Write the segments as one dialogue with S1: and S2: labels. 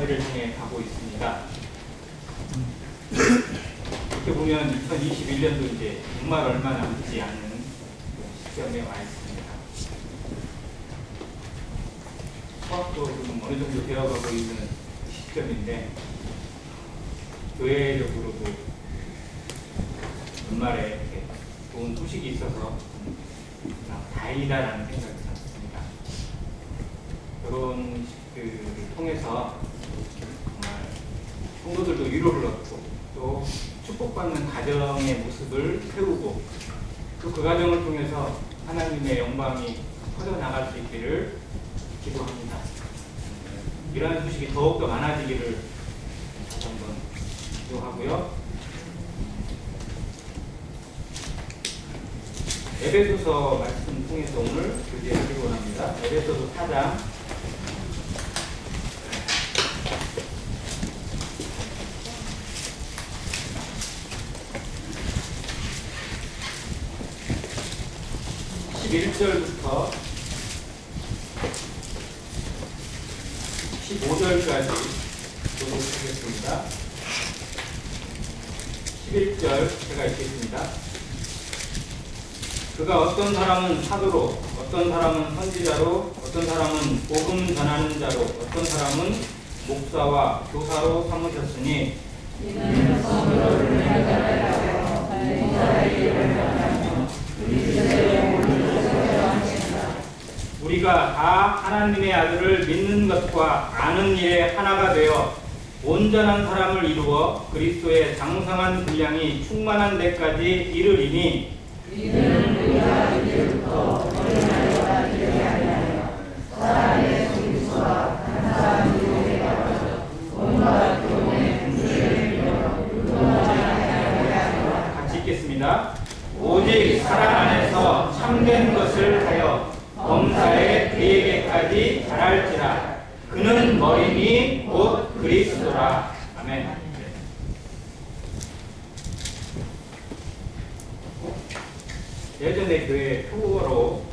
S1: 마무리를 향해 가고 있습니다. 이렇게 보면 2021년도 이제 정말 얼마 남지 않은 시점에 와 있습니다. 수학도 좀 어느 정도 되어가고 있는 시점인데, 교회적으로도 연말에 이렇게 좋은 소식이 있어서 다행이다라는 생각이 들었습니다. 결혼식을 통해서 정말 성도들도 위로를 얻고 또 축복받는 가정의 모습을 세우고 또 그 가정을 통해서 하나님의 영광이 퍼져나갈 수 있기를 기도합니다. 이러한 소식이 더욱더 많아지기를 다시 한번 기도하고요. 에베소서 말씀 통해서 오늘 교제하기로 합니다. 에베소서 4장 11절부터 15절까지 보도록 하겠습니다. 11절 제가 읽겠습니다. 그가 어떤 사람은 사도로, 어떤 사람은 선지자로, 어떤 사람은 복음 전하는 자로, 어떤 사람은 목사와 교사로 삼으셨으니 이는 성도를 위하여 우리가 다 하나님의 아들을 믿는 것과 아는 일에 하나가 되어 온전한 사람을 이루어 그리스도의 장성한 분량이 충만한 데까지 이르리니 이는 우리가 이제부터 어린아이와 이르게 하여 사랑의 속임수와 감사한 유혹에 빠져 온갖 교훈의 분수를 이루어 의논하게 하여 같이 읽겠습니다. 오직 사랑 안에서 참된 것을 하여 범사에 그에게까지 자랄지라. 그는 머리니 곧 그리스도라. 아멘. 예전에 교회 표어로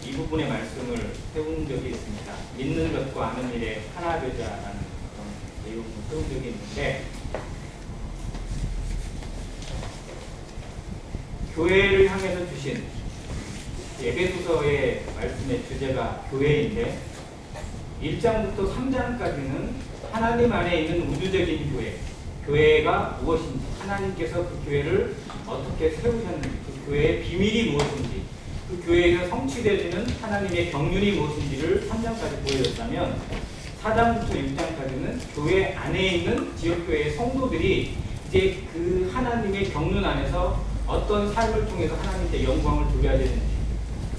S1: 이 부분의 말씀을 세운 적이 있습니다. 믿는 것과 아는 일에 하나 되자라는 그런 내용을 세운 적이 있는데, 교회를 향해서 주신 에베소서의 말씀의 주제가 교회인데 1장부터 3장까지는 하나님 안에 있는 우주적인 교회, 교회가 무엇인지, 하나님께서 그 교회를 어떻게 세우셨는지, 그 교회의 비밀이 무엇인지, 그 교회에서 성취되어지는 하나님의 경륜이 무엇인지를 3장까지 보여줬다면 4장부터 6장까지는 교회 안에 있는 지역교회의 성도들이 이제 그 하나님의 경륜 안에서 어떤 삶을 통해서 하나님께 영광을 돌려야 되는지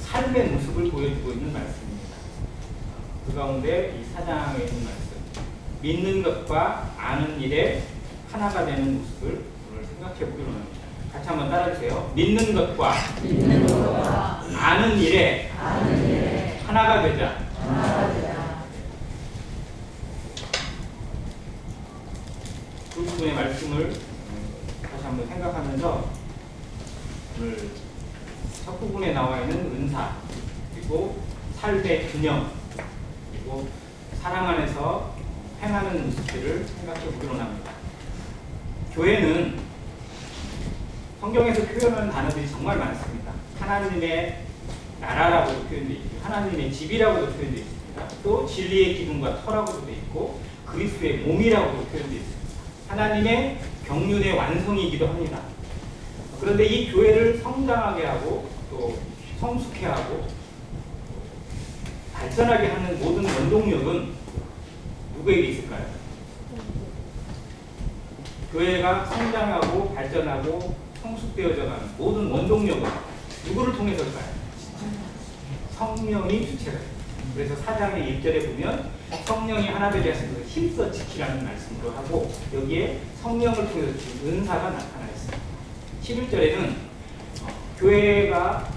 S1: 삶의 모습을 보여주고 있는 말씀입니다. 그 가운데 이 4장에 있는 말씀, 믿는 것과 아는 일에 하나가 되는 모습을 오늘 생각해 보기로 합니다. 같이 한번 따라주세요. 믿는 것과 아는 일에 하나가 되자. 그 부분의 말씀을 다시 한번 생각하면서 오늘 첫 부분에 나와 있는 은사, 그리고 삶의 균형, 그리고 사랑 안에서 행하는 모습들을 생각해 보기로 합니다. 교회는 성경에서 표현하는 단어들이 정말 많습니다. 하나님의 나라라고도 표현되어 있고, 하나님의 집이라고도 표현되어 있습니다. 또 진리의 기둥과 터라고도 되어 있고, 그리스도의 몸이라고도 표현되어 있습니다. 하나님의 경륜의 완성이기도 합니다. 그런데 이 교회를 성장하게 하고 또 성숙해 하고 발전하게 하는 모든 원동력은 누구에게 있을까요? 교회가 성장하고 발전하고 성숙되어져가는 모든 원동력은 누구를 통해서일까요? 성령이 주체가 됩니다. 그래서 4장의 1절에 보면 성령이 하나 되게 하신 것을 힘써 지키라는 말씀으로 하고, 여기에 성령을 통해서 지금 은사가 나타나 있습니다. 11절에는 교회가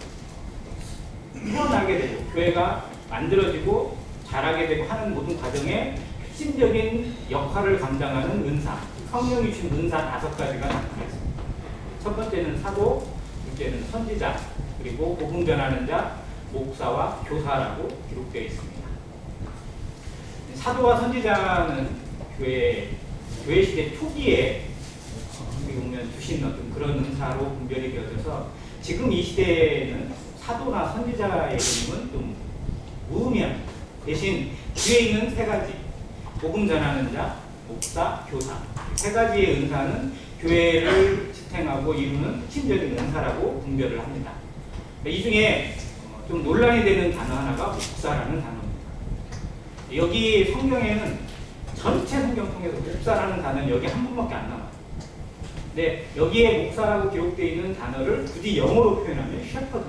S1: 태어나게 되고 교회가 만들어지고 자라게 되고 하는 모든 과정에 핵심적인 역할을 감당하는 은사, 성령이 주신 은사 5가지가 나타나 있습니다. 첫 번째는 사도, 둘째는 선지자, 그리고 복음 전하는 자, 목사와 교사라고 기록되어 있습니다. 사도와 선지자는 교회 시대 초기에 어떻게 보면 주신 어떤 그런 은사로 분별이 되어져서 지금 이 시대에는 사도나 선지자의 이름은 좀 무의미합니다. 대신 뒤에 있는 세 가지, 복음 전하는 자, 목사, 교사, 세 가지의 은사는 교회를 지탱하고 이루는 핵심적인 은사라고 분별을 합니다. 이 중에 좀 논란이 되는 단어 하나가 목사라는 단어입니다. 여기 성경에는 전체 성경 통해서 목사라는 단어는 여기 한 번밖에 안 나와요. 근데 여기에 목사라고 기록되어 있는 단어를 굳이 영어로 표현하면 셰퍼드,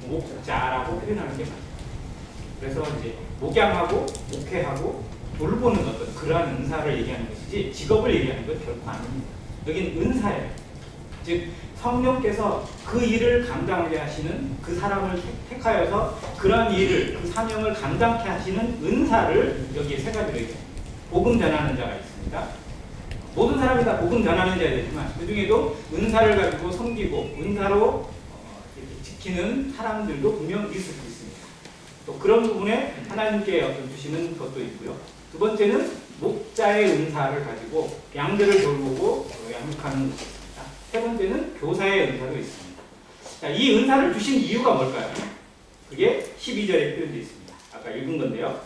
S1: 목자라고 표현하는 게 맞아요. 그래서 이제 목양하고 목회하고 돌보는 어떤 그러한 은사를 얘기하는 것이지 직업을 얘기하는 건 결코 아닙니다. 여기는 은사예요. 즉 성령께서 그 일을 감당하게 하시는 그 사람을 택하여서 그러한 일을, 그 사명을 감당케 하시는 은사를 여기에 세 가지로 얘기합니다. 복음 전하는 자가 있습니다. 모든 사람이 다 복음 전하는 자야 되지만 그 중에도 은사를 가지고 섬기고 은사로 지키는 사람들도 분명 있을 수 있습니다. 또 그런 부분에 하나님께 어떤 주시는 것도 있고요. 두 번째는 목자의 은사를 가지고 양들을 돌보고 양육하는 것이 있습니다. 세 번째는 교사의 은사도 있습니다. 자, 이 은사를 주신 이유가 뭘까요? 그게 12절에 표현되어 있습니다. 아까 읽은 건데요.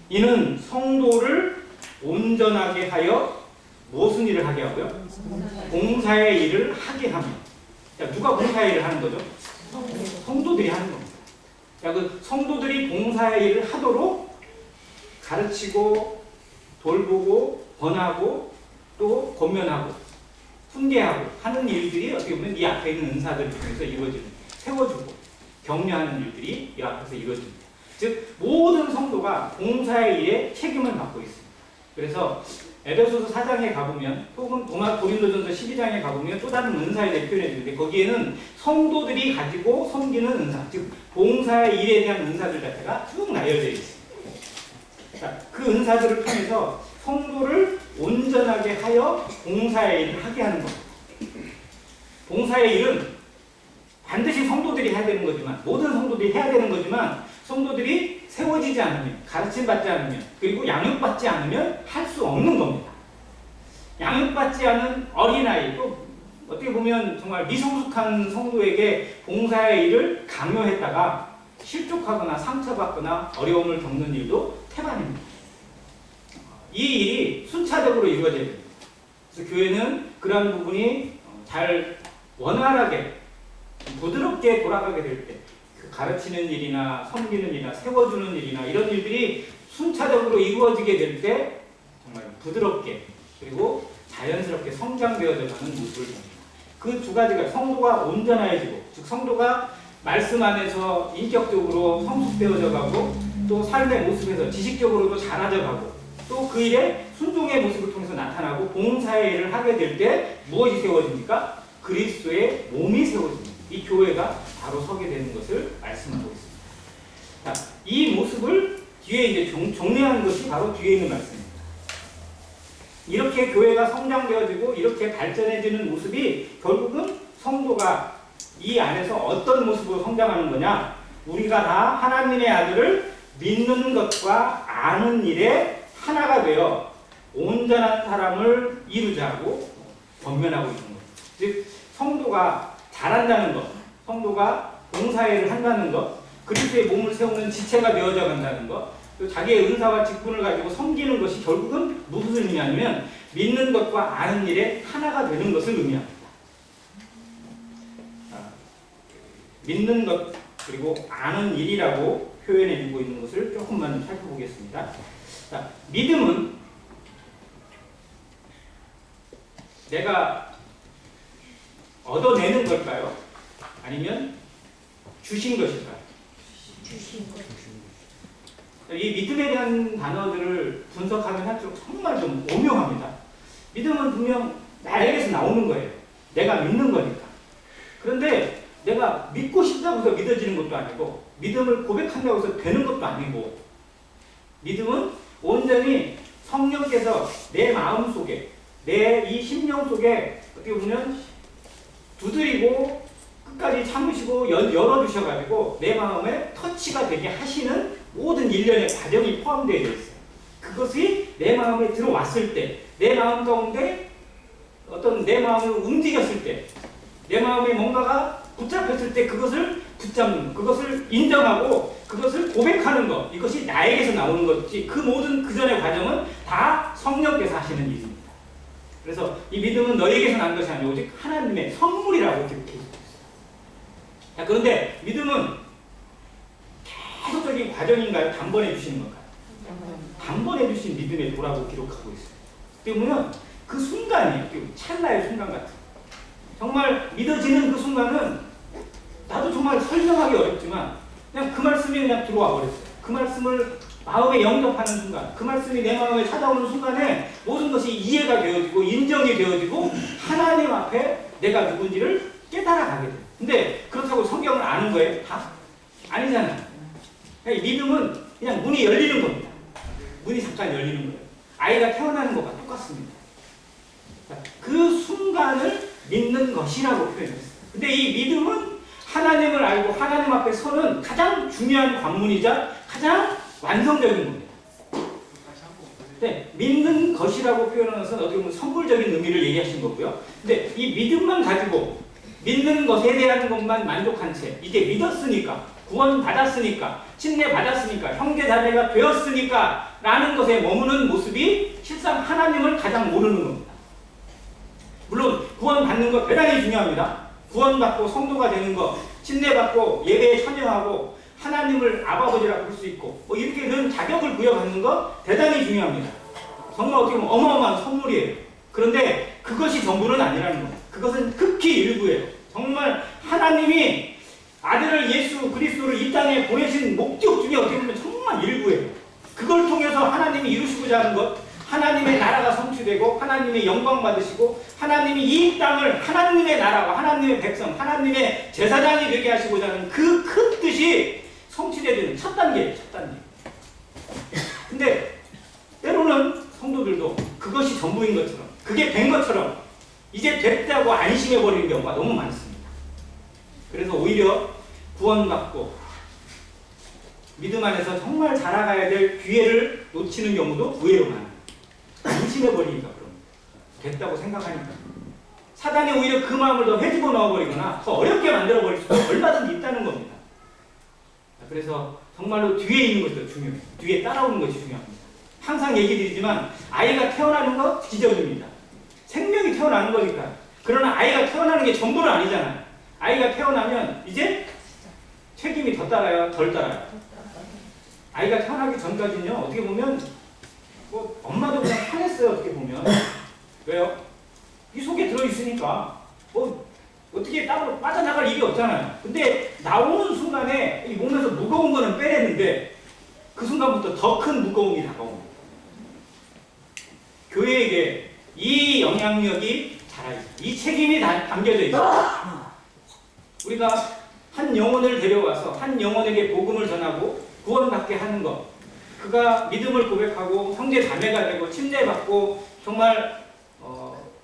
S1: 이는 성도를 온전하게 하여 무슨 일을 하게 하고요? 봉사의 일을 하게 하며. 자, 누가 봉사의 일을 하는 거죠? 성도들이 하는 겁니다. 자, 그 성도들이 봉사의 일을 하도록 가르치고 돌보고 권하고 또 권면하고 훈계하고 하는 일들이 어떻게 보면 이 앞에 있는 은사들 중에서 이루어지는, 세워주고 격려하는 일들이 이 앞에서 이루어집니다. 즉 모든 성도가 봉사의 일에 책임을 맡고 있습니다. 그래서 에베소서 4장에 가보면 혹은 고린도전서 12장에 가보면 또 다른 은사에 대해 표현해 주는데 거기에는 성도들이 가지고 섬기는 은사, 즉 봉사의 일에 대한 은사들 자체가 쭉 나열되어 있습니다. 자, 그 은사들을 통해서 성도를 온전하게 하여 봉사의 일을 하게 하는 겁니다. 봉사의 일은 반드시 성도들이 해야 되는 거지만, 모든 성도들이 해야 되는 거지만 성도들이 세워지지 않으면, 가르침받지 않으면, 그리고 양육받지 않으면 할 수 없는 겁니다. 양육받지 않은 어린아이, 또 어떻게 보면 정말 미성숙한 성도에게 봉사의 일을 강요했다가 실족하거나 상처받거나 어려움을 겪는 일도 태반입니다. 이 일이 순차적으로 이루어져야 됩니다. 그래서 교회는 그러한 부분이 잘 원활하게 부드럽게 돌아가게 될 때 가르치는 일이나 섬기는 일이나 세워주는 일이나 이런 일들이 순차적으로 이루어지게 될 때 정말 부드럽게 그리고 자연스럽게 성장되어져 가는 모습을 봅니다. 그 두 가지가 성도가 온전해지고, 즉 성도가 말씀 안에서 인격적으로 성숙되어져 가고 또 삶의 모습에서 지식적으로도 자라져 가고 또 그 일에 순종의 모습을 통해서 나타나고 봉사의 일을 하게 될 때 무엇이 세워집니까? 그리스도의 몸이 세워집니다. 이 교회가 바로 서게 되는 것을 말씀하고 있습니다. 자, 이 모습을 뒤에 이제 정리하는 것이 바로 뒤에 있는 말씀입니다. 이렇게 교회가 성장되어지고 이렇게 발전해지는 모습이 결국은 성도가 이 안에서 어떤 모습으로 성장하는 거냐? 우리가 다 하나님의 아들을 믿는 것과 아는 일에 하나가 되어 온전한 사람을 이루자고 권면하고 있는 거죠. 즉 성도가 잘한다는 것, 성도가 봉사일을 한다는 것, 그리스도의 몸을 세우는 지체가 되어져 간다는 것, 또 자기의 은사와 직분을 가지고 섬기는 것이 결국은 무엇을 의미하냐면 믿는 것과 아는 일에 하나가 되는 것을 의미합니다. 믿는 것 그리고 아는 일이라고 표현해 주고 있는 것을 조금만 살펴보겠습니다. 자, 믿음은 내가 얻어내는 걸까요? 아니면 주신 것일까요?
S2: 주신 것.
S1: 이 믿음에 대한 단어들을 분석하면 할수록 정말 좀 오묘합니다. 믿음은 분명 나에게서 나오는 거예요. 내가 믿는 거니까. 그런데 내가 믿고 싶다고 해서 믿어지는 것도 아니고 믿음을 고백한다고 해서 되는 것도 아니고 믿음은 온전히 성령께서 내 마음 속에 내 이 심령 속에 어떻게 보면 두드리고 끝까지 참으시고 열어주셔가지고 내 마음에 터치가 되게 하시는 모든 일련의 과정이 포함되어 있어요. 그 그것이 내 마음에 들어왔을 때, 내 마음 가운데 어떤 내 마음을 움직였을 때, 내 마음에 뭔가가 붙잡혔을 때 그것을 붙잡는, 그것을 인정하고 그것을 고백하는 것, 이것이 나에게서 나오는 것이지 그 모든 그 전의 과정은 다 성령께서 하시는 일입니다. 그래서 이 믿음은 너에게서 난 것이 아니고 오직 하나님의 선물이라고 기록해 있습니다. 자, 그런데 믿음은 계속적인 과정인가요? 단번에 주시는 건가요? 단번에 주신 믿음의 도라고 기록하고 있어요. 그러면 그 순간이에요. 찰나의 순간 같은. 정말 믿어지는 그 순간은 나도 정말 설명하기 어렵지만 그냥 그 말씀이 그냥 들어와 버렸어요. 그 말씀을 마음에 영접하는 순간, 그 말씀이 내 마음에 찾아오는 순간에 모든 것이 이해가 되어지고 인정이 되어지고 하나님 앞에 내가 누군지를 깨달아가게 돼요. 근데 그렇다고 성경을 아는 거예요? 다? 아니잖아요. 믿음은 그냥 문이 열리는 겁니다. 문이 잠깐 열리는 거예요. 아이가 태어나는 것과 똑같습니다. 그 순간을 믿는 것이라고 표현했어요. 근데 이 믿음은 하나님을 알고 하나님 앞에 서는 가장 중요한 관문이자 가장 완성적인 겁니다. 네, 믿는 것이라고 표현하는 것은 어떻게 보면 선물적인 의미를 얘기하신 거고요. 근데 이 믿음만 가지고 믿는 것에 대한 것만 만족한 채 이제 믿었으니까, 구원 받았으니까, 침례 받았으니까, 형제 자매가 되었으니까 라는 것에 머무는 모습이 실상 하나님을 가장 모르는 겁니다. 물론 구원 받는 것 대단히 중요합니다. 구원받고 성도가 되는 것, 침례받고 예배에 참여하고 하나님을 아버지라고 부를 수 있고 뭐 이렇게 그런 자격을 부여받는 것 대단히 중요합니다. 정말 어떻게 보면 어마어마한 선물이에요. 그런데 그것이 전부는 아니라는 겁니다. 그것은 극히 일부예요. 정말 하나님이 아들을 예수 그리스도를 이 땅에 보내신 목적 중에 어떻게 보면 정말 일부예요. 그걸 통해서 하나님이 이루시고자 하는 것, 하나님의 나라가 성취되고 하나님의 영광 받으시고 하나님이 이 땅을 하나님의 나라와 하나님의 백성, 하나님의 제사장이 되게 하시고자 하는 그 큰 뜻이 성취되는 첫 단계예요. 첫 단계. 근데 때로는 성도들도 그것이 전부인 것처럼, 그게 된 것처럼 이제 됐다고 안심해버리는 경우가 너무 많습니다. 그래서 오히려 구원받고 믿음 안에서 정말 자라가야 될 기회를 놓치는 경우도 의외로 많아요. 안심해버리니까 그럼 됐다고 생각하니까 사단이 오히려 그 마음을 더 헤집어 넣어버리거나 더 어렵게 만들어버릴 수도 얼마든지 있다는 겁니다. 그래서 정말로 뒤에 있는 것이 더 중요해요. 뒤에 따라오는 것이 중요합니다. 항상 얘기 드리지만 아이가 태어나는 거 기적입니다. 생명이 태어나는 거니까. 그러나 아이가 태어나는 게 전부는 아니잖아요. 아이가 태어나면 이제 책임이 더 따라요? 덜 따라요? 아이가 태어나기 전까지는요, 어떻게 보면 뭐 엄마도 그냥 편했어요. 어떻게 보면. 왜요? 이 속에 들어있으니까 뭐 어떻게 따로 빠져나갈 일이 없잖아요. 근데 나오는 순간에 이 몸에서 무거운 거는 빼내는데 그 순간부터 더 큰 무거움이 다가옵니다. 교회에게 이 영향력이 자라있어요. 이 책임이 담겨져 있어요. 우리가 한 영혼을 데려와서 한 영혼에게 복음을 전하고 구원받게 하는 것, 그가 믿음을 고백하고 형제 자매가 되고 침례받고 정말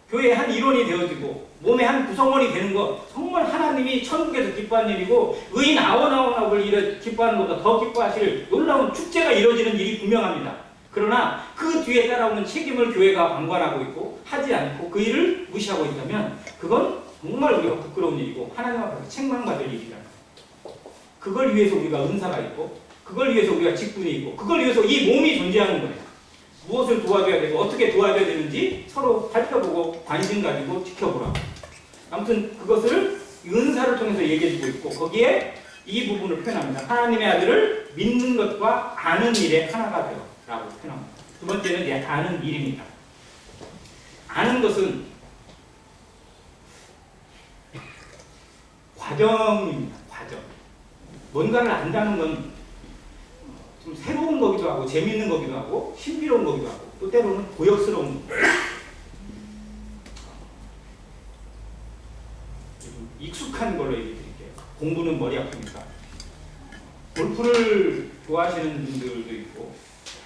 S1: 교회의 한 일원이 되어지고 몸의 한 구성원이 되는 것, 정말 하나님이 천국에서 기뻐하는 일이고 의인 아원아원을 기뻐하는 것보다 더 기뻐하실 놀라운 축제가 이루어지는 일이 분명합니다. 그러나 그 뒤에 따라오는 책임을 교회가 방관하고 있고 하지 않고 그 일을 무시하고 있다면 그건 정말 우리가 부끄러운 일이고 하나님 앞에서 책망받을 일이라는 거예요. 그걸 위해서 우리가 은사가 있고 그걸 위해서 우리가 직분이 있고 그걸 위해서 이 몸이 존재하는 거예요. 무엇을 도와줘야 되고 어떻게 도와줘야 되는지 서로 살펴보고 관심 가지고 지켜보라고. 아무튼 그것을 은사를 통해서 얘기해주고 있고 거기에 이 부분을 표현합니다. 하나님의 아들을 믿는 것과 아는 일에 하나가 되어 라고 표현합니다. 두 번째는 내 아는 일입니다. 아는 것은 과정입니다. 과정. 뭔가를 안다는 건 좀 새로운 거기도 하고 재미있는 거기도 하고 신비로운 거기도 하고 또 때로는 고역스러운 거. 익숙한 걸로 얘기 드릴게요. 공부는 머리 아프니까. 골프를 좋아하시는 분들도 있고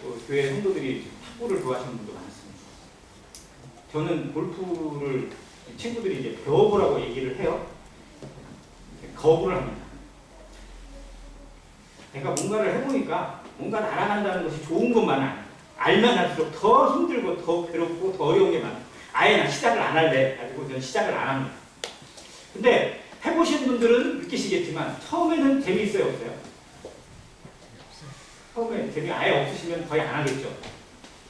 S1: 또 교회 성도들이 탁구를 좋아하시는 분도 많습니다. 저는 골프를 친구들이 이제 배워보라고 얘기를 해요. 거부를 합니다. 내가 뭔가를 해보니까 뭔가 날아간다는 것이 좋은 것만은 알면 할수록 더 힘들고 더 괴롭고 더 어려운 게 많아요. 아예 나 시작을 안 할래 가지고 저는 시작을 안 합니다. 근데 해보신 분들은 느끼시겠지만 처음에는 재미있어요, 없어요? 처음에 재미 아예 없으시면 거의 안 하겠죠.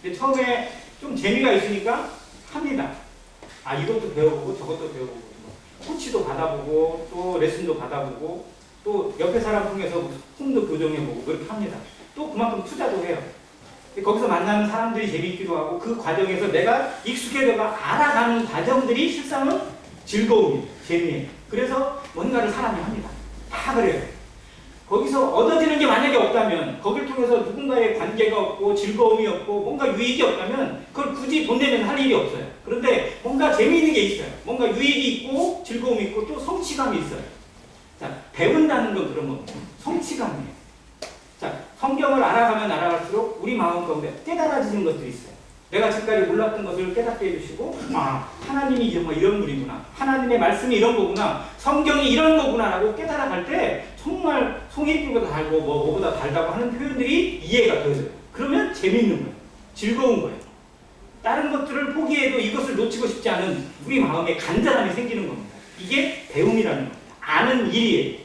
S1: 근데 처음에 좀 재미가 있으니까 합니다. 아, 이것도 배워보고 저것도 배워보고 코치도 받아보고 또 레슨도 받아보고 또 옆에 사람 통해서 꿈도 교정해보고 그렇게 합니다. 또 그만큼 투자도 해요. 거기서 만나는 사람들이 재미있기도 하고 그 과정에서 내가 익숙해져가 알아가는 과정들이 실상은 즐거움이에요. 재미예요. 그래서 뭔가를 사람이 합니다. 다 그래요. 거기서 얻어지는 게 만약에 없다면 거기를 통해서 누군가의 관계가 없고 즐거움이 없고 뭔가 유익이 없다면 그걸 굳이 돈 내면 할 일이 없어요. 그런데 뭔가 재미있는 게 있어요. 뭔가 유익이 있고 즐거움이 있고 또 성취감이 있어요. 자, 배운다는 건 그런 겁니다. 성취감이에요. 자, 성경을 알아가면 알아갈수록 우리 마음 가운데 깨달아지는 것들이 있어요. 내가 지금까지 몰랐던 것을 깨닫게 해주시고, 아, 하나님이 정말 이런 분이구나. 하나님의 말씀이 이런 거구나. 성경이 이런 거구나라고 깨달아갈 때 정말 송이불보다 달고 뭐보다 달다고 하는 표현들이 이해가 되어져요. 그러면 재밌는 거예요. 즐거운 거예요. 다른 것들을 포기해도 이것을 놓치고 싶지 않은 우리 마음에 간절함이 생기는 겁니다. 이게 배움이라는 겁니다. 아는 일이에요.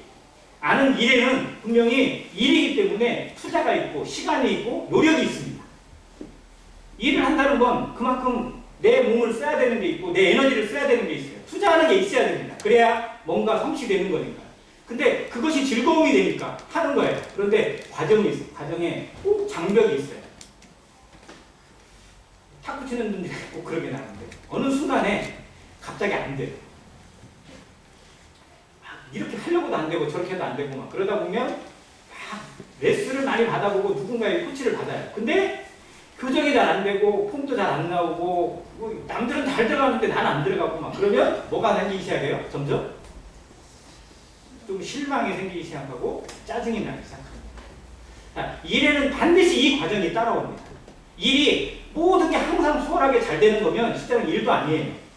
S1: 아는 일에는 분명히 일이기 때문에 투자가 있고 시간이 있고 노력이 있습니다. 일을 한다는 건 그만큼 내 몸을 써야 되는 게 있고 내 에너지를 써야 되는 게 있어요. 투자하는 게 있어야 됩니다. 그래야 뭔가 성취되는 거니까. 근데 그것이 즐거움이 되니까 하는 거예요. 그런데 과정이 있어요. 과정에 꼭 장벽이 있어요. 탁구 치는 분들이 꼭 그러게 나는데 어느 순간에 갑자기 안 돼요. 이렇게 하려고도 안 되고 저렇게 해도 안 되고 막 그러다 보면 막 레슨을 많이 받아보고 누군가의 코치를 받아요. 근데 교정이 잘 안 되고 폼도 잘 안 나오고 뭐 남들은 잘 들어가는데 난 안 들어가고 막 그러면 뭐가 생기기 시작해요? 점점 좀 실망이 생기기 시작하고 짜증이 나기 시작합니다. 자, 일에는 반드시 이 과정이 따라옵니다. 일이 모든 게 항상 수월하게 잘 되는 거면 실제로는 일도 아니에요.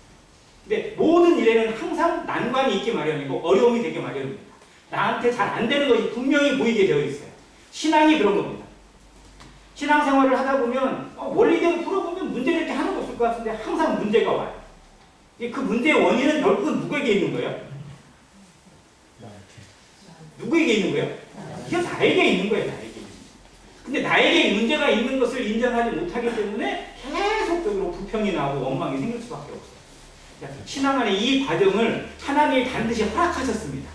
S1: 근데 모든 일에는 항상 난관이 있기 마련이고 어려움이 되기 마련입니다. 나한테 잘 안 되는 것이 분명히 보이게 되어 있어요. 신앙이 그런 겁니다. 신앙생활을 하다 보면 원리대로 풀어보면 문제를 이렇게 하나도 없을 것 같은데 항상 문제가 와요. 그 문제의 원인은 결국은 누구에게 있는 거예요? 누구에게 있는 거예요? 이게 나에게 있는 거예요. 나에게. 근데 나에게 문제가 있는 것을 인정하지 못하기 때문에 계속적으로 불평이 나오고 원망이 생길 수밖에 없어요. 신앙 안에 이 과정을 하나님이 반드시 허락하셨습니다.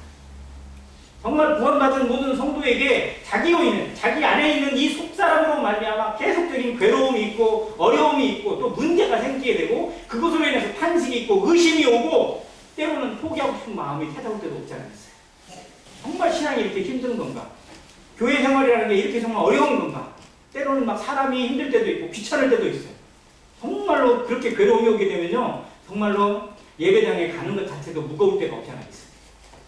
S1: 정말 구원받은 모든 성도에게 자기 요인은 자기 안에 있는 이 속사람으로 말미암아 계속적인 괴로움이 있고 어려움이 있고 또 문제가 생기게 되고 그것으로 인해서 탄식이 있고 의심이 오고 때로는 포기하고 싶은 마음이 찾아올 때도 없지 않았어요. 정말 신앙이 이렇게 힘든 건가? 교회 생활이라는 게 이렇게 정말 어려운 건가? 때로는 막 사람이 힘들 때도 있고 귀찮을 때도 있어요. 정말로 그렇게 괴로움이 오게 되면요 정말로 예배당에 가는 것 자체도 무거울 때가 없지 않아 있어요.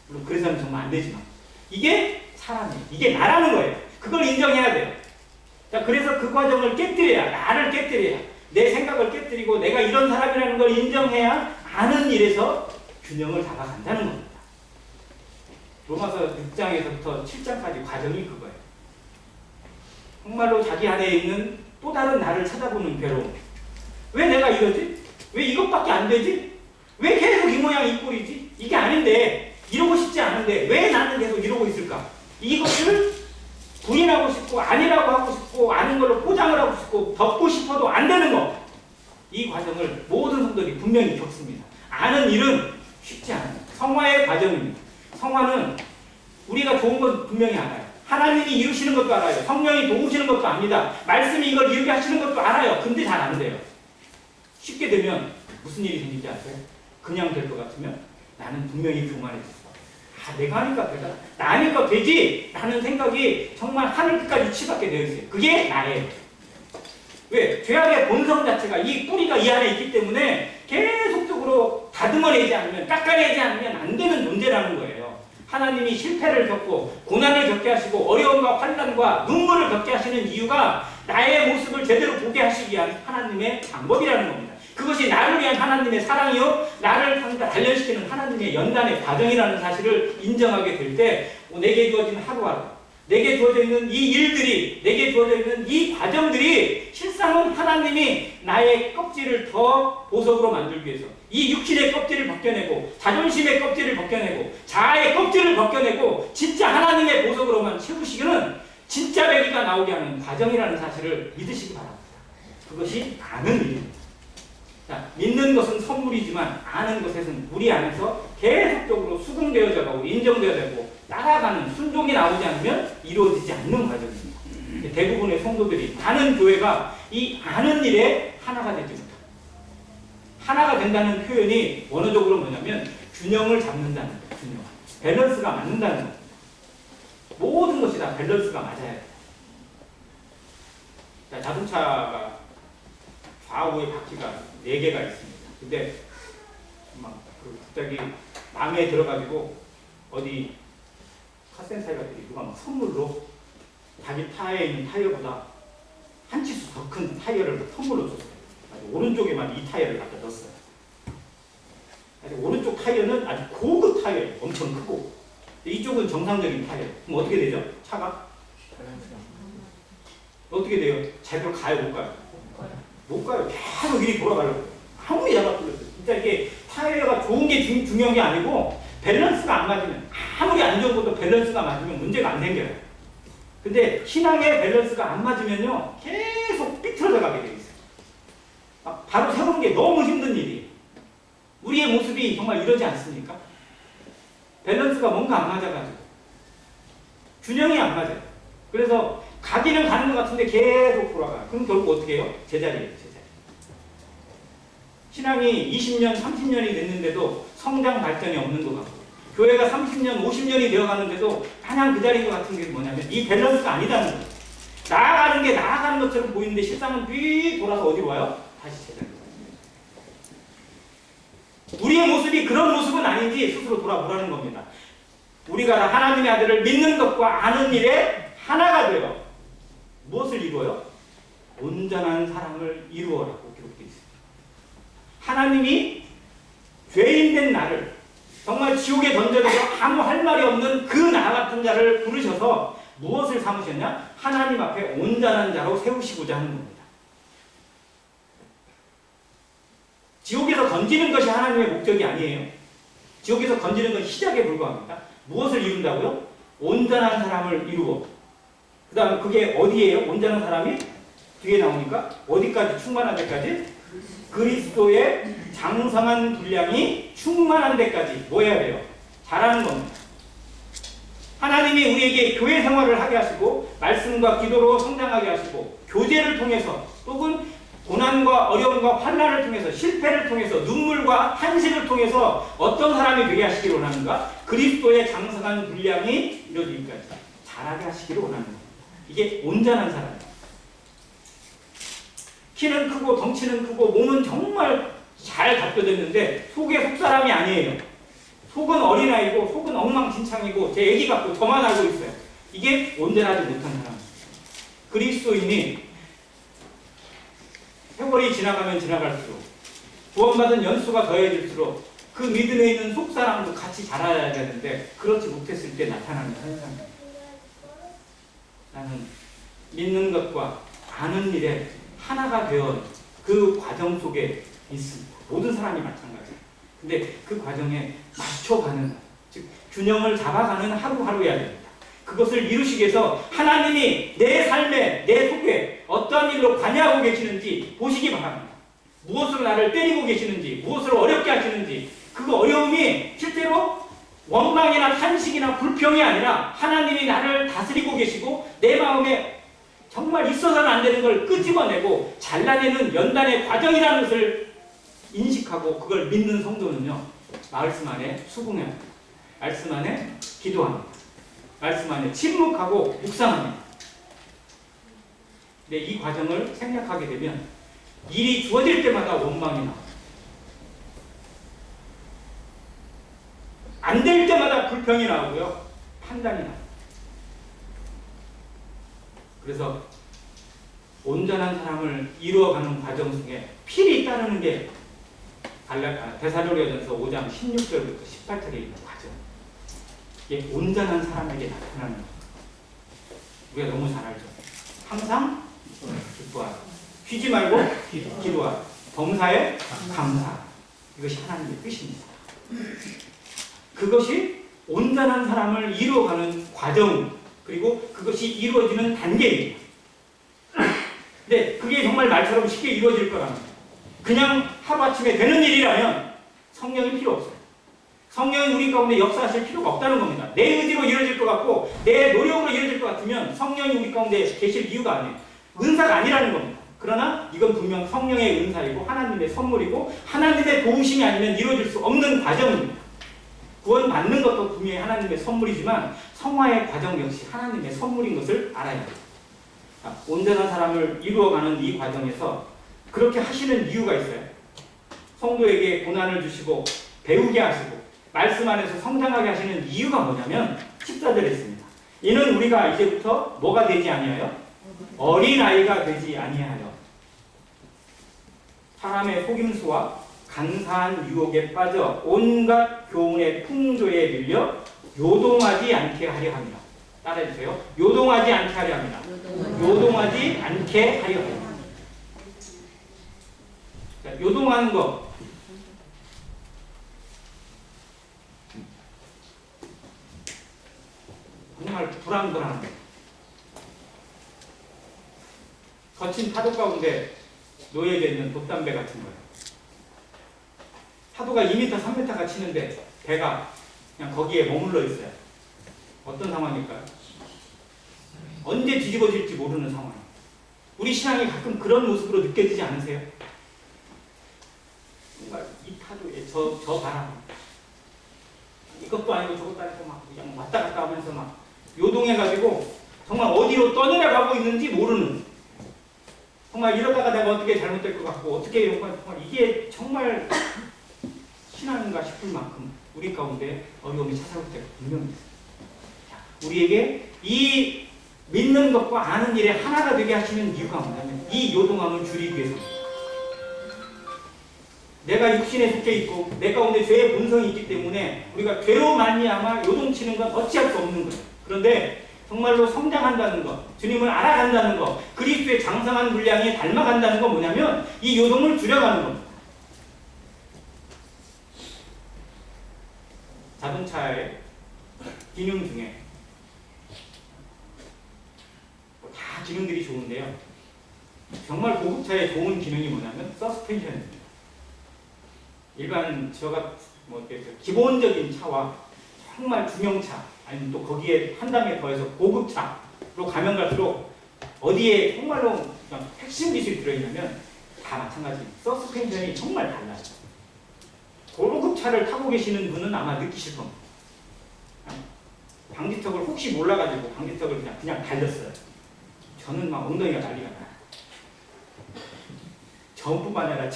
S1: 물론 그래서는 정말 안 되지만 이게 사람이에요. 이게 나라는 거예요. 그걸 인정해야 돼요. 자, 그래서 그 과정을 깨뜨려야, 나를 깨뜨려야, 내 생각을 깨뜨리고 내가 이런 사람이라는 걸 인정해야 아는 일에서 균형을 잡아간다는 겁니다. 로마서 6장에서부터 7장까지 과정이 그거예요. 정말로 자기 안에 있는 또 다른 나를 찾아보는 괴로움. 왜 내가 이러지? 왜 이것밖에 안 되지? 왜 계속 이 모양 이 꼴이지? 이게 아닌데 이러고 싶지 않은데 왜 나는 계속 이러고 있을까? 이것을 부인하고 싶고 아니라고 하고 싶고 아는 걸로 포장을 하고 싶고 덮고 싶어도 안 되는 거. 이 과정을 모든 성도들이 분명히 겪습니다. 아는 일은 쉽지 않아요. 성화의 과정입니다. 성화는 우리가 좋은 건 분명히 알아요. 하나님이 이루시는 것도 알아요. 성령이 도우시는 것도 압니다. 말씀이 이걸 이루게 하시는 것도 알아요. 근데 잘 안 돼요. 쉽게 되면 무슨 일이 생기지 아세요? 그냥 될 것 같으면 나는 분명히 교만해졌어. 내가 하니까 되다. 나니까 되지! 라는 생각이 정말 하늘 끝까지 치닫게 되어 있어요. 그게 나예요. 왜? 죄악의 본성 자체가 이 뿌리가 이 안에 있기 때문에 계속적으로 다듬어내지 않으면, 깎아내지 않으면 안 되는 존재라는 거예요. 하나님이 실패를 겪고 고난을 겪게 하시고 어려움과 환난과 눈물을 겪게 하시는 이유가 나의 모습을 제대로 보게 하시기 위한 하나님의 방법이라는 겁니다. 그것이 나를 위한 하나님의 사랑이요 나를 단련시키는 하나님의 연단의 과정이라는 사실을 인정하게 될 때 내게 주어진 하루하루 내게 주어져 있는 이 일들이, 내게 주어져 있는 이 과정들이 실상은 하나님이 나의 껍질을 더 보석으로 만들기 위해서 이 육신의 껍질을 벗겨내고 자존심의 껍질을 벗겨내고 자아의 껍질을 벗겨내고 진짜 하나님의 보석으로만 채우시기는 진짜 배기가 나오게 하는 과정이라는 사실을 믿으시기 바랍니다. 그것이 아는 일입니다. 자, 믿는 것은 선물이지만 아는 것에서는 우리 안에서 계속적으로 수긍되어져 가고 인정되어져 가고 따라가는 순종이 나오지 않으면 이루어지지 않는 과정입니다. 대부분의 성도들이 많은 교회가 이 아는 일에 하나가 되지 못합니다. 하나가 된다는 표현이 원어적으로 뭐냐면 균형을 잡는다는 거예요. 균형. 밸런스가 맞는다는 겁니다. 모든 것이 다 밸런스가 맞아야 돼요. 자, 자동차가 좌우에 바퀴가 4개가 있습니다. 근데 막 갑자기 마음에 들어가지고 어디 카센터에 갔더니 누가 막 선물로 자기 차에 있는 타이어보다 한 치수 더 큰 타이어를 선물로 줬어요. 오른쪽에만 이 타이어를 갖다 넣었어요. 오른쪽 타이어는 아주 고급 타이어예요. 엄청 크고. 이쪽은 정상적인 타이어. 그럼 어떻게 되죠? 차가? 어떻게 돼요? 제대로 가요? 못 가요? 못 가요. 계속 일이 돌아가려고. 아무리 잡아들었어요. 진짜 이게 타이어가 좋은 게 중요한 게 아니고 밸런스가 안 맞으면 아무리 안 좋은 것도 밸런스가 맞으면 문제가 안 생겨요. 근데 신앙의 밸런스가 안 맞으면요 계속 삐뚤어져 가게 돼 있어요. 바로 세우는 게 너무 힘든 일이에요. 우리의 모습이 정말 이러지 않습니까? 밸런스가 뭔가 안 맞아가지고 균형이 안 맞아요. 그래서 가기는 가는 것 같은데 계속 돌아가요. 그럼 결국 어떻게 해요? 제자리예요. 제자리. 신앙이 20년, 30년이 됐는데도 성장 발전이 없는 것 같고 교회가 30년, 50년이 되어가는데도 가장 그 자리인 것 같은 게 뭐냐면 이 밸런스가 아니다는 거예요. 나아가는 게 나아가는 것처럼 보이는데 실상은 삐 돌아서 어디로 와요? 다시 제자리로 와요. 우리의 모습이 그런 모습은 아닌지 스스로 돌아보라는 겁니다. 우리가 하나님의 아들을 믿는 것과 아는 일에 하나가 되어 무엇을 이루어요? 온전한 사람을 이루어라고 기록되어 있습니다. 하나님이 죄인된 나를 정말 지옥에 던져져서 아무 할 말이 없는 그 나 같은 자를 부르셔서 무엇을 삼으셨냐? 하나님 앞에 온전한 자로 세우시고자 하는 겁니다. 지옥에서 건지는 것이 하나님의 목적이 아니에요. 지옥에서 건지는 건 시작에 불과합니다. 무엇을 이룬다고요? 온전한 사람을 이루어. 그 다음 그게 어디예요? 온전한 사람이? 뒤에 나오니까 어디까지 충만한 데까지? 그리스도의 장성한 분량이 충만한 데까지 뭐 해야 돼요? 잘하는 겁니다. 하나님이 우리에게 교회 생활을 하게 하시고 말씀과 기도로 성장하게 하시고 교제를 통해서 혹은 고난과 어려움과 환난을 통해서 실패를 통해서 눈물과 한식을 통해서 어떤 사람이 되게 하시기를 원하는가? 그리스도의 장성한 분량이 이루어지기까지 잘하게 하시기를 원하는 겁니다. 이게 온전한 사람이에요. 키는 크고 덩치는 크고 몸은 정말 잘 갖춰졌는데 속에 속사람이 아니에요. 속은 어린아이고 속은 엉망진창이고 제 애기 같고 저만 알고 있어요. 이게 온전하지 못한 사람입니다. 그리스도인이 세월이 지나가면 지나갈수록 구원받은 연수가 더해질수록 그 믿음에 있는 속사람도 같이 자라야 되는데 그렇지 못했을 때 나타나는 현상입니다. 나는 믿는 것과 아는 일에 하나가 되어 그 과정 속에 있습니다. 모든 사람이 마찬가지예요. 근데 그 과정에 맞춰가는, 즉 균형을 잡아가는 하루하루여야 됩니다. 그것을 이루시기 위해서 하나님이 내 삶에, 내 속에 어떠한 일로 관여하고 계시는지 보시기 바랍니다. 무엇으로 나를 때리고 계시는지, 무엇으로 어렵게 하시는지, 그 어려움이 실제로 원망이나 탄식이나 불평이 아니라 하나님이 나를 다스리고 계시고 내 마음에 정말 있어서는 안 되는 걸 끄집어내고 잘라내는 연단의 과정이라는 것을 인식하고 그걸 믿는 성도는요, 말씀 안에 수긍해야 합니다. 말씀 안에 기도합니다. 말씀 안에 침묵하고 묵상합니다. 근데 이 과정을 생략하게 되면 일이 주어질 때마다 원망이 나옵니다. 안 될 때마다 불평이 나오고요, 판단이 나옵니다. 그래서 온전한 사람을 이루어가는 과정 속에 필히 따르는 게 데살로니가전서 5장 16절부터 18절에 있는 과정. 이게 온전한 사람에게 나타나는 겁니다. 우리가 너무 잘 알죠. 항상 기뻐하라. 쉬지 말고 기도하라. 범사에 감사하라. 이것이 하나님의 뜻입니다. 그것이 온전한 사람을 이루어가는 과정, 그리고 그것이 이루어지는 단계입니다. 근데 그게 정말 말처럼 쉽게 이루어질 거랍니다. 그냥 하루아침에 되는 일이라면 성령이 필요 없어요. 성령이 우리 가운데 역사하실 필요가 없다는 겁니다. 내 의지로 이루어질 것 같고 내 노력으로 이루어질 것 같으면 성령이 우리 가운데 계실 이유가 아니에요. 은사가 아니라는 겁니다. 그러나 이건 분명 성령의 은사이고 하나님의 선물이고 하나님의 도우심이 아니면 이루어질 수 없는 과정입니다. 구원 받는 것도 분명히 하나님의 선물이지만 성화의 과정 역시 하나님의 선물인 것을 알아야 합니다. 온전한 사람을 이루어가는 이 과정에서 그렇게 하시는 이유가 있어요. 성도에게 고난을 주시고 배우게 하시고 말씀 안에서 성장하게 하시는 이유가 뭐냐면 14절에 있습니다. 이는 우리가 이제부터 뭐가 되지 아니하여? 어린아이가 되지 아니하여 사람의 속임수와 간사한 유혹에 빠져 온갖 교훈의 풍조에 밀려 요동하지 않게 하려 합니다. 따라해주세요. 요동하지 않게 하려 합니다. 요동하지 않게 하려 합니다. 자, 요동하는 거. 정말 불안불안한 거. 거친 파도 가운데 놓여져 있는 돛담배 같은 거예요. 파도가 2m, 3m가 치는데 배가 그냥 거기에 머물러 있어요. 어떤 상황일까요? 언제 뒤집어질지 모르는 상황. 우리 신앙이 가끔 그런 모습으로 느껴지지 않으세요? 정말 이 파도에 저 바람, 이것도 아니고 저것도 아니고 막 그냥 왔다 갔다 하면서 막 요동해가지고 정말 어디로 떠내려가고 있는지 모르는, 정말 이러다가 내가 어떻게 잘못될 것 같고 어떻게 이런 거, 정말 이게 정말 신앙인가 싶을 만큼 우리 가운데 어려움이 찾아올 때가 분명히 있습니다. 우리에게 이 믿는 것과 아는 일에 하나가 되게 하시는 이유가 뭐냐면 이 요동함을 줄이기 위해서입니다. 내가 육신에 속해 있고 내 가운데 죄의 본성이 있기 때문에 우리가 죄로 말미암아 요동치는 건 어찌할 수 없는 거예요. 그런데 정말로 성장한다는 것, 주님을 알아간다는 것, 그리스도의 장성한 분량에 닮아간다는 건 뭐냐면 이 요동을 줄여가는 겁니다. 자동차의 기능 중에 다 기능들이 좋은데요. 정말 고급차의 좋은 기능이 뭐냐면 서스펜션입니다. 일반 저가 기본적인 차와 정말 중형차, 아니면 또 거기에 한 단계 더해서 고급차로 가면 갈수록 어디에 정말로 핵심 기술이 들어있냐면 다 마찬가지입니다. 서스펜션이 정말 달라요. 고급차를 타고 계시는 분은 아마 느끼실 겁니다. 방지턱을 혹시 몰라가지고 방지턱을 그냥 달렸어요. 저는 막 엉덩이가 난리가 나요. 저뿐만 아니라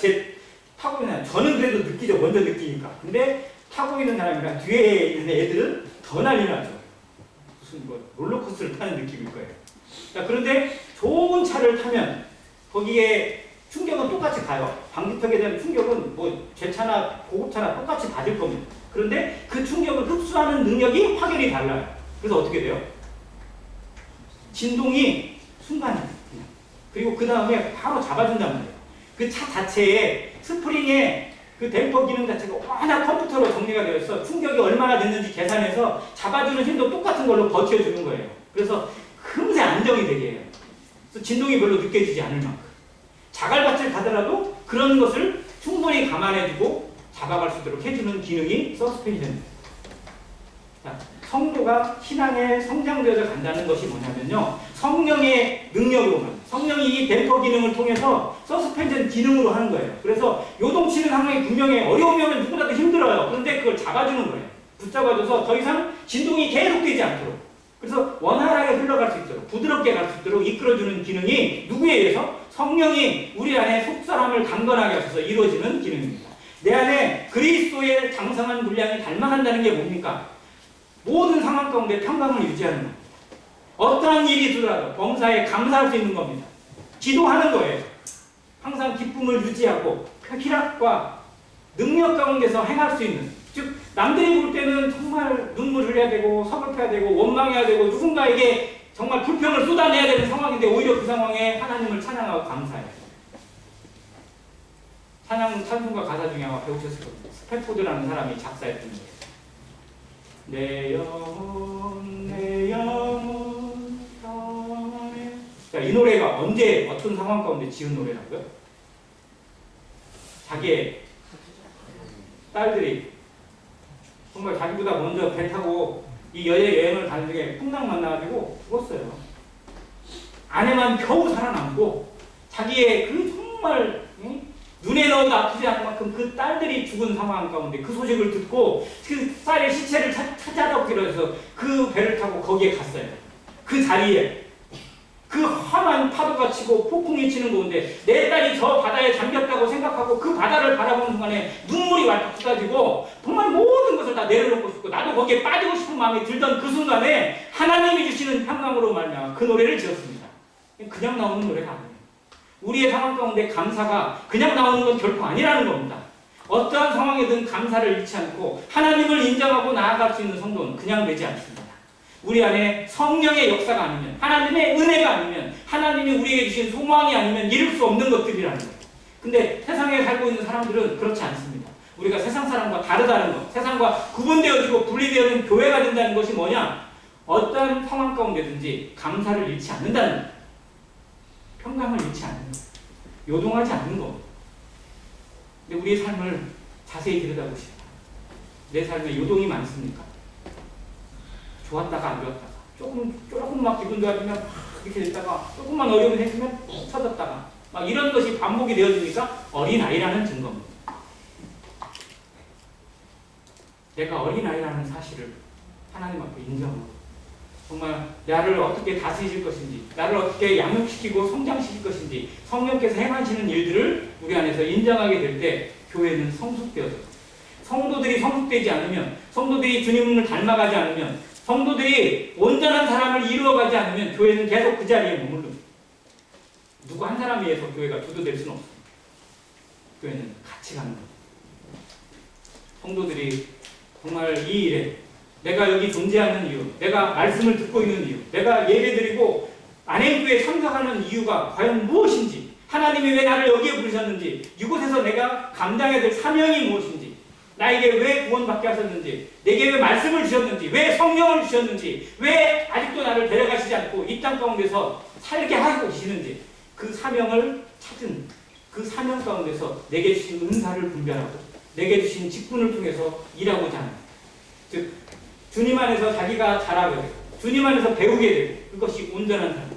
S1: 타고 있는 사람, 저는 그래도 느끼죠. 먼저 느끼니까. 근데 타고 있는 사람이랑 뒤에 있는 애들은 더 난리 나죠. 무슨 롤러코스터를 타는 느낌일 거예요. 자, 그런데 좋은 차를 타면 거기에 충격은 똑같이 가요. 방지턱에 대한 충격은 제 차나 고급차나 똑같이 받을 겁니다. 그런데 그 충격을 흡수하는 능력이 확연히 달라요. 그래서 어떻게 돼요? 진동이 순간이에요. 그리고 그 다음에 바로 잡아준단 말이에요. 그 차 자체에 스프링에 그 댐퍼 기능 자체가 워낙 컴퓨터로 정리가 되어 있어 충격이 얼마나 됐는지 계산해서 잡아주는 힘도 똑같은 걸로 버텨주는 거예요. 그래서 금세 안정이 되게 해요. 그래서 진동이 별로 느껴지지 않을 만큼. 자갈밭을 가더라도 그런 것을 충분히 감안해주고 잡아갈 수 있도록 해주는 기능이 서스펜션입니다. 자, 성도가 신앙에 성장되어져 간다는 것이 뭐냐면요. 성령의 능력으로만, 성령이 이 댐퍼 기능을 통해서 서스펜션 기능으로 하는 거예요. 그래서 요동치는 상황이 분명히 어려움이 오면 누구라도 힘들어요. 그런데 그걸 잡아주는 거예요. 붙잡아줘서 더 이상 진동이 계속되지 않도록. 그래서 원활하게 흘러갈 수 있도록, 부드럽게 갈 수 있도록 이끌어주는 기능이 누구에 의해서? 성령이 우리 안에 속사람을 강건하게 하셔서 이루어지는 기능입니다. 내 안에 그리스도의 장성한 분량이 닮아간다는 게 뭡니까? 모든 상황 가운데 평강을 유지하는 겁니다. 어떠한 일이 있더라도 범사에 감사할 수 있는 겁니다. 기도하는 거예요. 항상 기쁨을 유지하고 희락과 능력 가운데서 행할 수 있는, 즉 남들이 볼 때는 정말 눈물 흘려야 되고 서글퍼야 되고 원망해야 되고 누군가에게 정말 불평을 쏟아내야 되는 상황인데 오히려 그 상황에 하나님을 찬양하고 감사해요. 찬송가 가사 중에 아마 배우셨을 겁니다. 스패포드라는 사람이 작사했던 거예요. 내 영혼 평안해. 자, 이 노래가 언제 어떤 상황 가운데 지은 노래라고요? 자기의 딸들이 정말 자기보다 먼저 배 타고 이 여행을 가는 중에 풍랑 만나가지고 죽었어요. 아내만 겨우 살아남고 자기의 그 정말 눈에 넣어도 아프지 않을 만큼 그 딸들이 죽은 상황 가운데 그 소식을 듣고 그 딸의 시체를 찾아다오기로 해서 그 배를 타고 거기에 갔어요. 그 자리에 그 험한 파도가 치고 폭풍이 치는 가운데 내 딸이 저 바다에 잠겼다고 생각하고 그 바다를 바라보는 순간에 눈물이 왈칵 쏟아지고 정말 모든 것을 다 내려놓고 싶고 나도 거기에 빠지고 싶은 마음이 들던 그 순간에 하나님이 주시는 평강으로 말미암아 그 노래를 지었습니다. 그냥 나오는 노래가 아니에요. 우리의 상황 가운데 감사가 그냥 나오는 건 결코 아니라는 겁니다. 어떠한 상황이든 감사를 잃지 않고 하나님을 인정하고 나아갈 수 있는 성도는 그냥 되지 않습니다. 우리 안에 성령의 역사가 아니면 하나님의 은혜가 아니면 하나님이 우리에게 주신 소망이 아니면 이룰 수 없는 것들이라는 거예요. 근데 세상에 살고 있는 사람들은 그렇지 않습니다. 우리가 세상 사람과 다르다는 것, 세상과 구분되어지고 분리되어진 교회가 된다는 것이 뭐냐? 어떠한 상황 가운데든지 감사를 잃지 않는다는 것, 평강을 잃지 않는 것, 요동하지 않는 것. 근데 우리의 삶을 자세히 들여다보시다. 내 삶에 요동이 많습니까? 좋았다가 안 좋았다가 조금만 기분 좋아지면 막 이렇게 됐다가 조금만 어려움이 생기면 푹 터졌다가 막 이런 것이 반복이 되어지니까 어린아이라는 증거입니다. 내가 어린아이라는 사실을 하나님 앞에 인정하고 정말 나를 어떻게 다스리실 것인지 나를 어떻게 양육시키고 성장시킬 것인지 성령께서 행하시는 일들을 우리 안에서 인정하게 될 때 교회는 성숙되어져요. 성도들이 성숙되지 않으면 성도들이 주님을 닮아가지 않으면 성도들이 온전한 사람을 이루어가지 않으면 교회는 계속 그 자리에 머무릅니다. 누구 한 사람에 의해서 교회가 주도될 수는 없습니다. 교회는 같이 가는 겁니다. 성도들이 정말 이 일에 내가 여기 존재하는 이유, 내가 말씀을 듣고 있는 이유, 내가 예배드리고 안행교회에 참석하는 이유가 과연 무엇인지, 하나님이 왜 나를 여기에 부르셨는지, 이곳에서 내가 감당해야 될 사명이 무엇인지, 나에게 왜 구원받게 하셨는지, 내게 왜 말씀을 주셨는지, 왜 성령을 주셨는지, 왜 아직도 나를 데려가시지 않고 이 땅 가운데서 살게 하고 계시는지 그 사명을 찾은 그 사명 가운데서 내게 주신 은사를 분별하고 내게 주신 직분을 통해서 일하고자 하는, 즉 주님 안에서 자기가 자라게 되고 주님 안에서 배우게 되고 그것이 온전한 삶,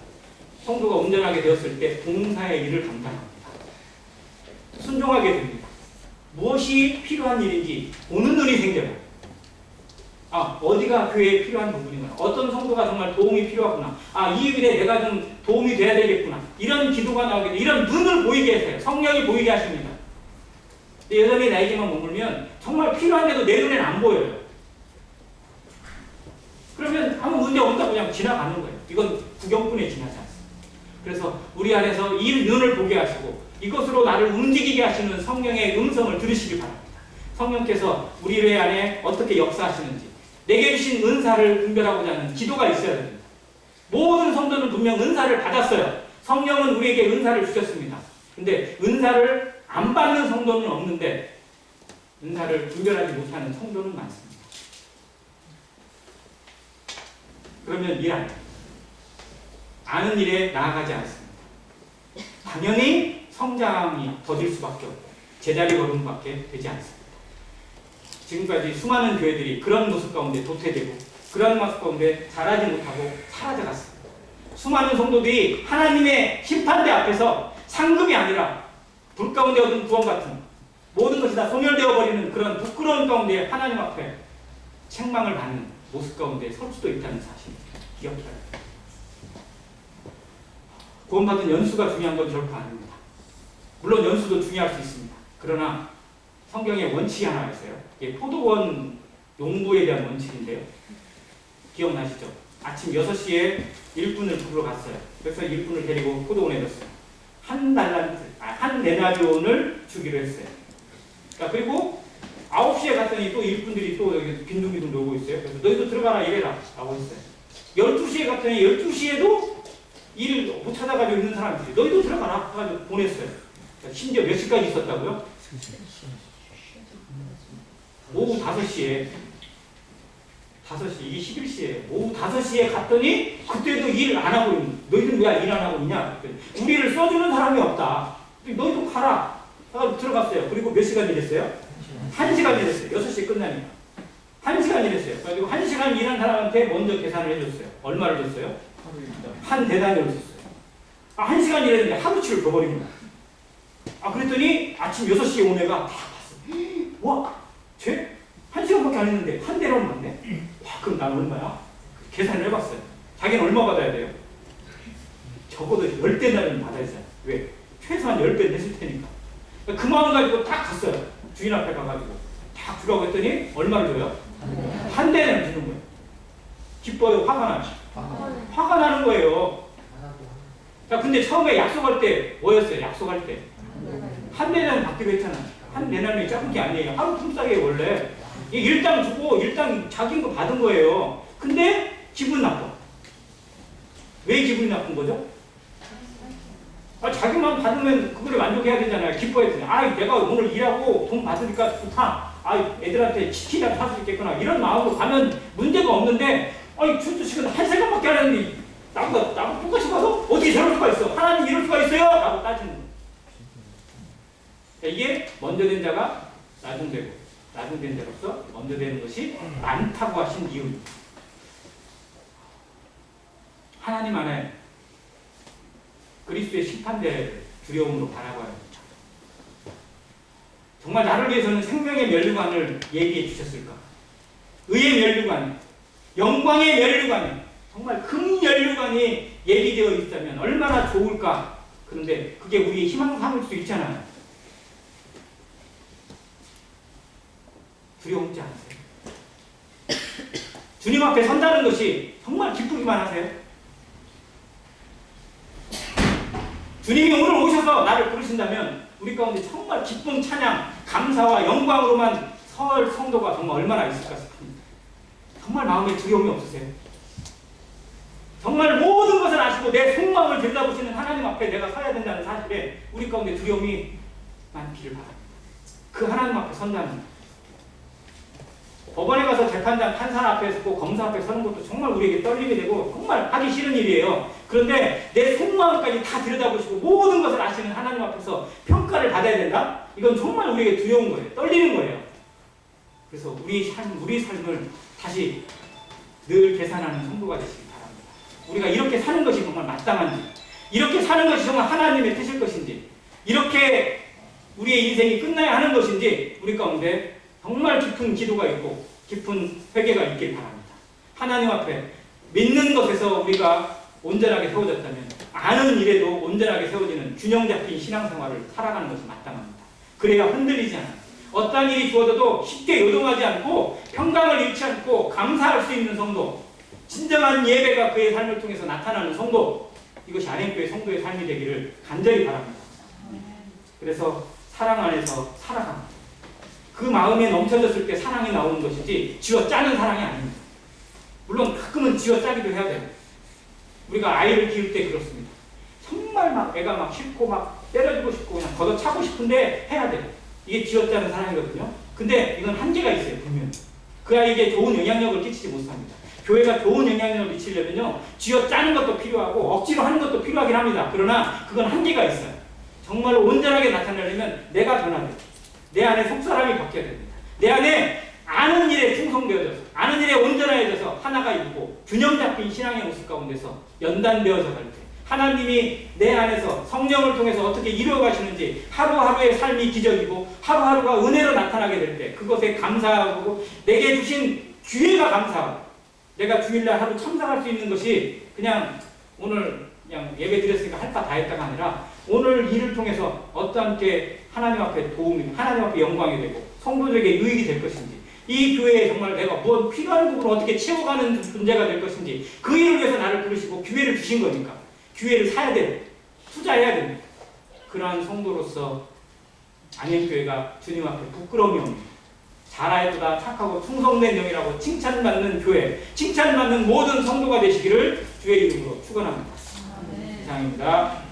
S1: 성도가 온전하게 되었을 때 봉사의 일을 감당합니다. 순종하게 됩니다. 무엇이 필요한 일인지 보는 눈이 생겨요. 어디가 교회에 필요한 부분이구나. 어떤 성도가 정말 도움이 필요하구나. 이 일에 내가 좀 도움이 돼야 되겠구나. 이런 기도가 나오게 돼. 이런 눈을 보이게 해서요. 성령이 보이게 하십니다. 근데 여전히 나에게만 머물면 정말 필요한데도 내 눈에는 안 보여요. 그러면 아무 문제 없다고 그냥 지나가는 거예요. 이건 구경꾼에 지나지 않습니다. 그래서 우리 안에서 이 눈을 보게 하시고 이것으로 나를 움직이게 하시는 성령의 음성을 들으시기 바랍니다. 성령께서 우리 안에 어떻게 역사하시는지 내게 주신 은사를 분별하고자 하는 기도가 있어야 됩니다. 모든 성도는 분명 은사를 받았어요. 성령은 우리에게 은사를 주셨습니다. 근데 은사를 안 받는 성도는 없는데 은사를 분별하지 못하는 성도는 많습니다. 그러면 일 안 해요. 아는 일에 나아가지 않습니다. 당연히 성장이 더딜 수밖에 없고 제자리 걸음밖에 되지 않습니다. 지금까지 수많은 교회들이 그런 모습 가운데 도태되고 그런 모습 가운데 자라지 못하고 사라져갔습니다. 수많은 성도들이 하나님의 심판대 앞에서 상급이 아니라 불 가운데 얻은 구원 같은 모든 것이 다 소멸되어 버리는 그런 부끄러운 가운데 하나님 앞에 책망을 받는 모습 가운데 설 수도 있다는 사실 기억해야 합니다. 구원받은 연수가 중요한 건 결코 아닙니다. 물론 연수도 중요할 수 있습니다. 그러나 성경에 원칙이 하나 있어요. 이게 포도원 농부에 대한 원칙인데요. 기억나시죠? 아침 6시에 일꾼을 부르러 갔어요. 그래서 일꾼을 데리고 포도원에 넣었어요. 한 데나리온을 주기로 했어요. 그리고 9시에 갔더니 또 일꾼들이 또 여기 빈둥빈둥 놀고 있어요. 그래서 너희도 들어가라 이래라 라고 했어요. 12시에 갔더니 12시에도 일을 못 찾아가지고 있는 사람들이 너희도 들어가라 해가지고 보냈어요. 심지어 몇 시까지 있었다고요? 오후 5시에 5시, 이게 11시에 오후 5시에 갔더니 그때도 일 안 하고 있는 너희들 왜 일 안 하고 있냐? 우리를 써주는 사람이 없다. 너희도 가라. 해가지고 들어갔어요. 그리고 몇 시간 일했어요? 1시간 일했어요. 6시에 끝나니까. 1시간 일했어요. 그래가지고 1시간 일한 사람한테 먼저 계산을 해줬어요. 얼마를 줬어요? 한 대단위를 줬어요. 1시간 일했는데 하루치를 줘버립니다. 그랬더니 아침 6시에 온 애가 다 봤어. 와, 쟤 1시간밖에 안 했는데 한 대로는 받네? 와, 그럼 난 얼마야? 계산을 해봤어요. 자기는 얼마 받아야 돼요? 적어도 10대는 받아야죠. 왜? 최소한 10배 냈을 테니까. 그 마음 가지고 딱 갔어요. 주인 앞에 가가지고 딱 주라고 했더니 얼마를 줘요? 한 대는 주는 거예요. 기뻐요? 화가 나요? 화가 나는 거예요. 자, 근데 처음에 약속할 때 뭐였어요? 약속할 때 한 대는 받기로 했잖아요. 한 대나무이 작은 게 아니에요. 하루 품삯에 원래 일당 주고 일당 자기 거 받은 거예요. 근데 기분 나빠. 왜 기분이 나쁜 거죠? 자기만 받으면 그거를 만족해야 되잖아요. 기뻐했더니 내가 오늘 일하고 돈 받으니까 좋다. 애들한테 치킨이라도 살 수 있겠구나. 이런 마음으로 가면 문제가 없는데 주식은 1시간밖에 안 했는데 나보고 똑같이 봐서 어떻게 저럴 수가 있어? 하나님 이럴 수가 있어요? 라고 따지는 거예요. 이게 먼저 된 자가 나중되고 나중된 자로서 먼저 되는 것이 많다고 하신 이유입니다. 하나님 안에 그리스도의 심판대를 두려움으로 바라봐야 합니다. 정말 나를 위해서는 생명의 면류관을 예비해 주셨을까? 의의 면류관, 영광의 면류관, 정말 금 면류관이 예비되어 있다면 얼마나 좋을까? 그런데 그게 우리의 희망 삼을 수 있잖아요. 두려움지 않으세요? 주님 앞에 선다는 것이 정말 기쁘기만 하세요? 주님이 오늘 오셔서 나를 부르신다면 우리 가운데 정말 기쁨, 찬양, 감사와 영광으로만 설 성도가 정말 얼마나 있을까 싶습니다. 정말 마음에 두려움이 없으세요? 정말 모든 것을 아시고 내 속마음을 들여다보시는 하나님 앞에 내가 서야 된다는 사실에 우리 가운데 두려움이 많기를 바랍니다. 그 하나님 앞에 선다는 법원에 가서 재판장 판사 앞에 서고 검사 앞에 서는 것도 정말 우리에게 떨리게 되고 정말 하기 싫은 일이에요. 그런데 내 속마음까지 다 들여다보시고 모든 것을 아시는 하나님 앞에서 평가를 받아야 된다? 이건 정말 우리에게 두려운 거예요. 떨리는 거예요. 그래서 우리 삶을 다시 늘 계산하는 성도가 되시기 바랍니다. 우리가 이렇게 사는 것이 정말 마땅한지, 이렇게 사는 것이 정말 하나님의 뜻일 것인지, 이렇게 우리의 인생이 끝나야 하는 것인지 우리 가운데 정말 깊은 기도가 있고 깊은 회개가 있길 바랍니다. 하나님 앞에 믿는 것에서 우리가 온전하게 세워졌다면 아는 일에도 온전하게 세워지는 균형 잡힌 신앙생활을 살아가는 것이 마땅합니다. 그래야 흔들리지 않아요. 어떠한 일이 주어져도 쉽게 요동하지 않고 평강을 잃지 않고 감사할 수 있는 성도, 진정한 예배가 그의 삶을 통해서 나타나는 성도, 이것이 안행교회 성도의 삶이 되기를 간절히 바랍니다. 그래서 사랑 안에서 살아갑니다. 그 마음에 넘쳐졌을 때 사랑이 나오는 것이지 쥐어짜는 사랑이 아닙니다. 물론 가끔은 쥐어짜기도 해야 돼요. 우리가 아이를 키울 때 그렇습니다. 정말 막 애가 막 싫고 막 때려주고 싶고 그냥 걷어차고 싶은데 해야 돼요. 이게 쥐어짜는 사랑이거든요. 근데 이건 한계가 있어요. 분명히. 그 아이에게 좋은 영향력을 끼치지 못합니다. 교회가 좋은 영향력을 미치려면요, 쥐어짜는 것도 필요하고 억지로 하는 것도 필요하긴 합니다. 그러나 그건 한계가 있어요. 정말 온전하게 나타나려면 내가 변화돼요. 내 안에 속사람이 바뀌어야 됩니다. 내 안에 아는 일에 충성되어져서, 아는 일에 온전해져서 하나가 있고 균형 잡힌 신앙의 모습 가운데서 연단되어져 갈 때 하나님이 내 안에서 성령을 통해서 어떻게 이루어 가시는지 하루하루의 삶이 기적이고 하루하루가 은혜로 나타나게 될 때 그것에 감사하고 내게 주신 기회가 감사하고 내가 주일날 하루 참석할 수 있는 것이 그냥 오늘 그냥 예배 드렸으니까 할 바 다 했다가 아니라 오늘 일을 통해서 어떠한 게 하나님 앞에 도움이, 하나님 앞에 영광이 되고 성도들에게 유익이 될 것인지, 이 교회에 정말 내가 무엇 필요한 부분을 어떻게 채워가는 존재가 될 것인지, 그 일을 위해서 나를 부르시고 기회를 주신 거니까 기회를 사야 돼요. 투자해야 됩니다. 그러한 성도로서 안행교회가 주님 앞에 부끄러움이 없는 잘하였도다 착하고 충성된 영이라고 칭찬받는 교회, 칭찬받는 모든 성도가 되시기를 주의 이름으로 축원합니다. 이상입니다.